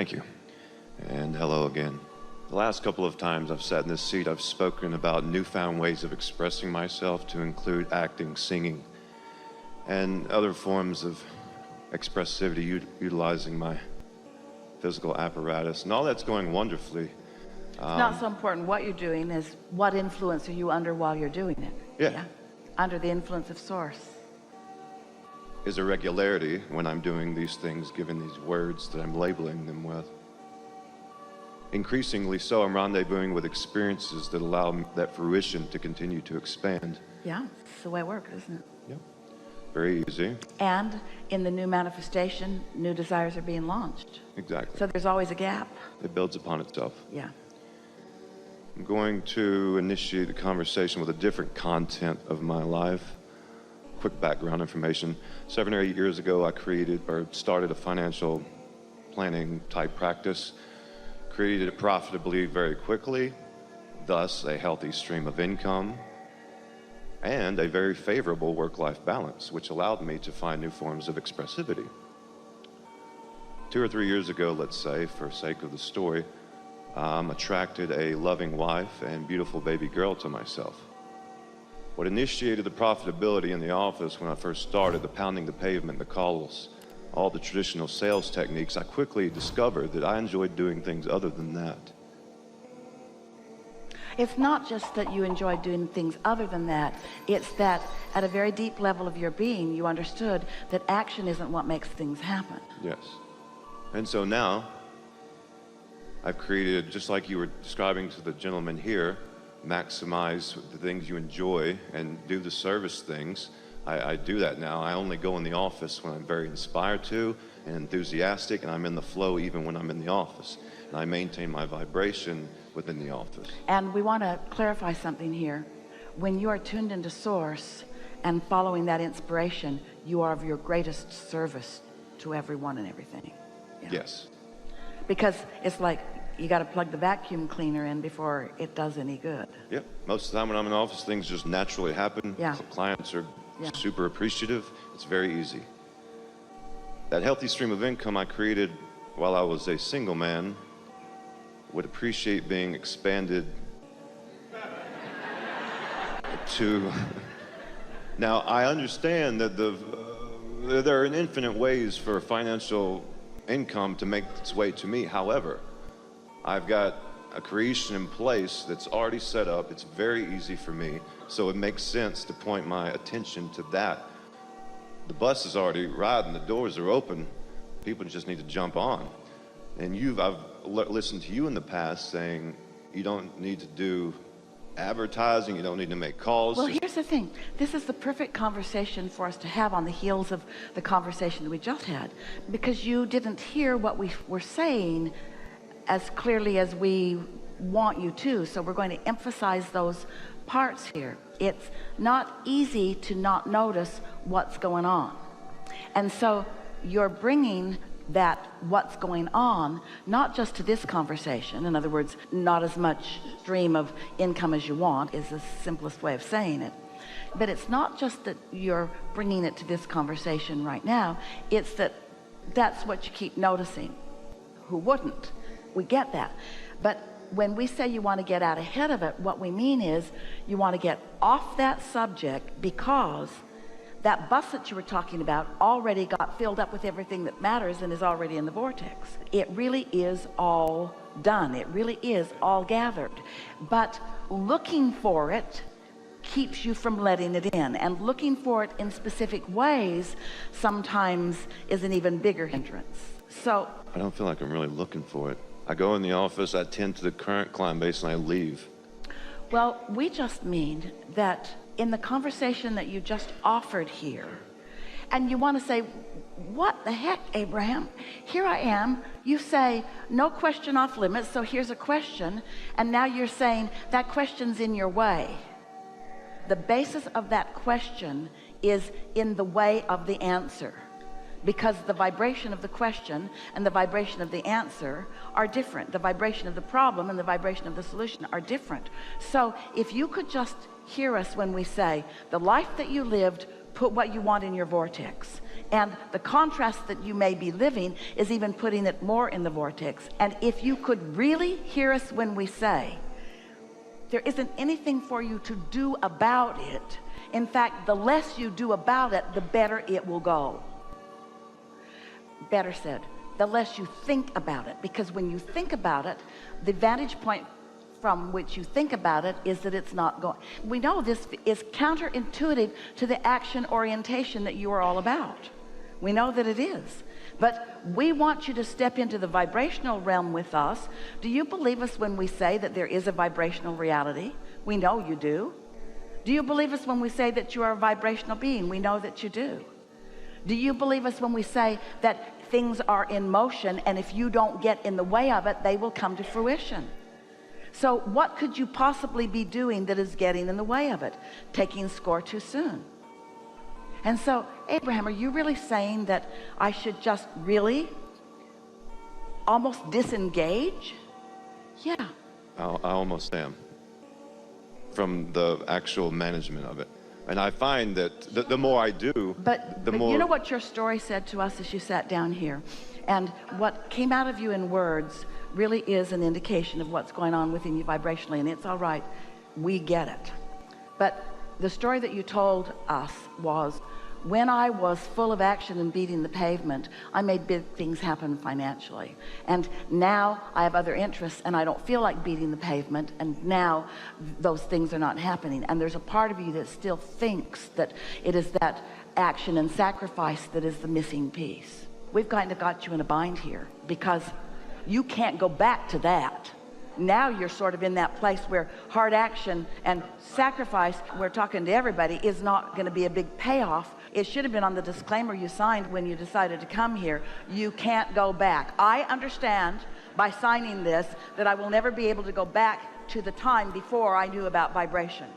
Thank you. And hello again. The last couple of times I've sat in this seat, I've spoken about newfound ways of expressing myself to include acting, singing, and other forms of expressivity utilizing my physical apparatus. And all that's going wonderfully. It's not so important what you're doing as what influence are you under while you're doing it. Yeah. Under the influence of source. Is a regularity when I'm doing these things, given these words that I'm labeling them with. Increasingly so, I'm rendezvousing with experiences that allow that fruition to continue to expand. Yeah, it's the way it works, isn't it? Yep. Very easy. And in the new manifestation, new desires are being launched. Exactly. So there's always a gap. It builds upon itself. Yeah. I'm going to initiate the conversation with a different content of my life. Quick background information. 7 or 8 years ago, I started a financial planning type practice. Created it profitably very quickly, thus a healthy stream of income and a very favorable work-life balance, which allowed me to find new forms of expressivity. 2 or 3 years ago, let's say, for sake of the story, attracted a loving wife and beautiful baby girl to myself. What initiated the profitability in the office when I first started, the pounding the pavement, the calls, all the traditional sales techniques, I quickly discovered that I enjoyed doing things other than that. It's not just that you enjoy doing things other than that. It's that at a very deep level of your being, you understood that action isn't what makes things happen. Yes. And so now, I've created, just like you were describing to the gentleman here, maximize the things you enjoy and do the service things. I do that now. I only go in the office when I'm very inspired to and enthusiastic, and I'm in the flow even when I'm in the office. And I maintain my vibration within the office. And we want to clarify something here. When you are tuned into source and following that inspiration, you are of your greatest service to everyone and everything. Yeah. Yes. Because it's like you got to plug the vacuum cleaner in before it does any good. Yep. Most of the time when I'm in the office, things just naturally happen. Yeah. Clients are super appreciative. It's very easy. That healthy stream of income I created while I was a single man would appreciate being expanded to... Now, I understand that there are infinite ways for financial income to make its way to me. However, I've got a creation in place that's already set up. It's very easy for me, so it makes sense to point my attention to that. The bus is already riding, the doors are open, people just need to jump on. And I've listened to you in the past saying you don't need to do advertising, you don't need to make calls. Well, here's the thing. This is the perfect conversation for us to have on the heels of the conversation that we just had, because you didn't hear what we were saying as clearly as we want you to. So we're going to emphasize those parts here. It's not easy to not notice what's going on. And so you're bringing that what's going on, not just to this conversation. In other words, not as much stream of income as you want is the simplest way of saying it. But it's not just that you're bringing it to this conversation right now. It's that that's what you keep noticing. Who wouldn't? We get that. But when we say you want to get out ahead of it, what we mean is you want to get off that subject, because that bus that you were talking about already got filled up with everything that matters and is already in the vortex. It really is all done. It really is all gathered. But looking for it keeps you from letting it in, and looking for it in specific ways sometimes is an even bigger hindrance. So I don't feel like I'm really looking for it. I go in the office, I tend to the current client base, and I leave. Well, we just mean that in the conversation that you just offered here, and you want to say, what the heck, Abraham? Here I am. You say, no question off limits, so here's a question, and now you're saying that question's in your way. The basis of that question is in the way of the answer, because the vibration of the question and the vibration of the answer are different. The vibration of the problem and the vibration of the solution are different. So if you could just hear us when we say, the life that you lived, put what you want in your vortex. And the contrast that you may be living is even putting it more in the vortex. And if you could really hear us when we say, there isn't anything for you to do about it. In fact, the less you do about it, the better it will go. Better said, the less you think about it. Because when you think about it, the vantage point from which you think about it is that it's not going. We know this is counterintuitive to the action orientation that you are all about. We know that it is. But we want you to step into the vibrational realm with us. Do you believe us when we say that there is a vibrational reality? We know you do. Do you believe us when we say that you are a vibrational being? We know that you do. Do you believe us when we say that things are in motion, and if you don't get in the way of it, they will come to fruition? So what could you possibly be doing that is getting in the way of it? Taking score too soon. And so, Abraham, are you really saying that I should just really almost disengage? Yeah. I almost am from the actual management of it. And I find that the more I do, but more... You know what your story said to us as you sat down here? And what came out of you in words really is an indication of what's going on within you vibrationally. And it's all right. We get it. But the story that you told us was, when I was full of action and beating the pavement, I made big things happen financially. And now I have other interests and I don't feel like beating the pavement, and now those things are not happening. And there's a part of you that still thinks that it is that action and sacrifice that is the missing piece. We've kind of got you in a bind here, because you can't go back to that. Now you're sort of in that place where hard action and sacrifice, we're talking to everybody, is not going to be a big payoff. It should have been on the disclaimer you signed when you decided to come here. You can't go back. I understand by signing this that I will never be able to go back to the time before I knew about vibration.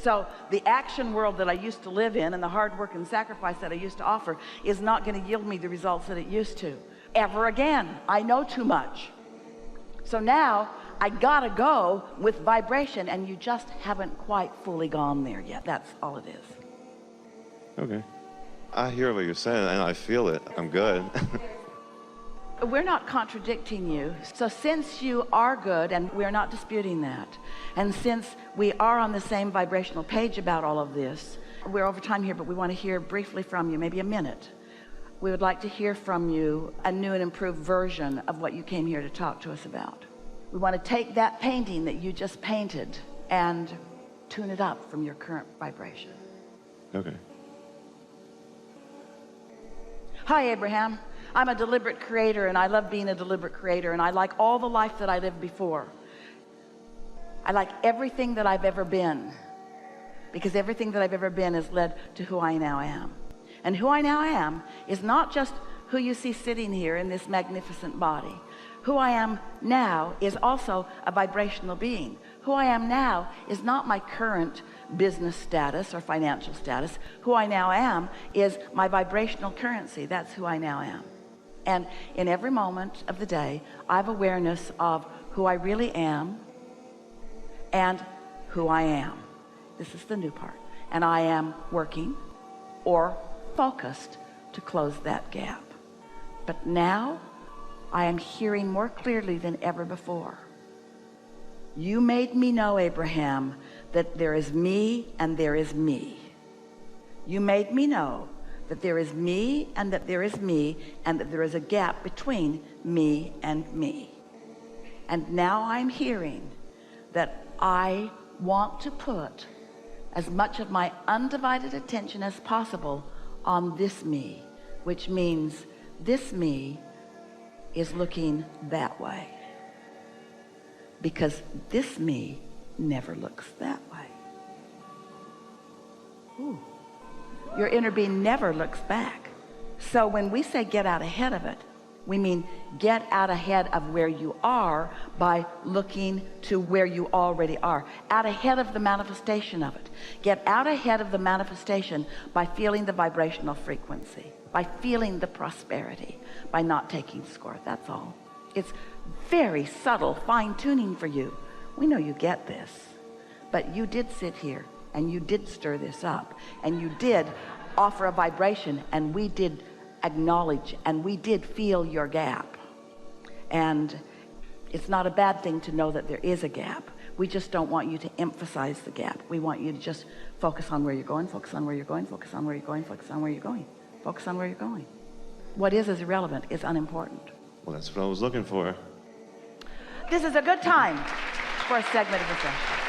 So the action world that I used to live in and the hard work and sacrifice that I used to offer is not going to yield me the results that it used to ever again. I know too much. So now I gotta go with vibration, and you just haven't quite fully gone there yet. That's all it is. Okay. I hear what you're saying and I feel it. I'm good. We're not contradicting you. So since you are good, and we're not disputing that, and since we are on the same vibrational page about all of this, we're over time here, but we want to hear briefly from you, maybe a minute. We would like to hear from you a new and improved version of what you came here to talk to us about. We want to take that painting that you just painted and tune it up from your current vibration. Okay. Hi, Abraham. I'm a deliberate creator, and I love being a deliberate creator, and I like all the life that I lived before. I like everything that I've ever been, because everything that I've ever been has led to who I now am. And who I now am is not just who you see sitting here in this magnificent body. Who I am now is also a vibrational being. Who I am now is not my current business status or financial status. Who I now am is my vibrational currency. That's who I now am. And in every moment of the day, I have awareness of who I really am and who I am. This is the new part. And I am working or focused to close that gap. But now I am hearing more clearly than ever before. You made me know, Abraham, that there is me and there is me. You made me know that there is me and that there is me, and that there is a gap between me and me. And now I'm hearing that I want to put as much of my undivided attention as possible on this me, which means this me is looking that way, because this me never looks that way. Ooh. Your inner being never looks back. So when we say get out ahead of it, we mean get out ahead of where you are by looking to where you already are. Out ahead of the manifestation of it. Get out ahead of the manifestation by feeling the vibrational frequency, by feeling the prosperity, by not taking score. That's all. It's very subtle fine-tuning for you. We know you get this, but you did sit here and you did stir this up, and you did offer a vibration, and we did acknowledge, and we did feel your gap. And it's not a bad thing to know that there is a gap. We just don't want you to emphasize the gap. We want you to just focus on where you're going, focus on where you're going, focus on where you're going, focus on where you're going, focus on where you're going. What is irrelevant is unimportant. Well, that's what I was looking for. This is a good time for a segment of the session.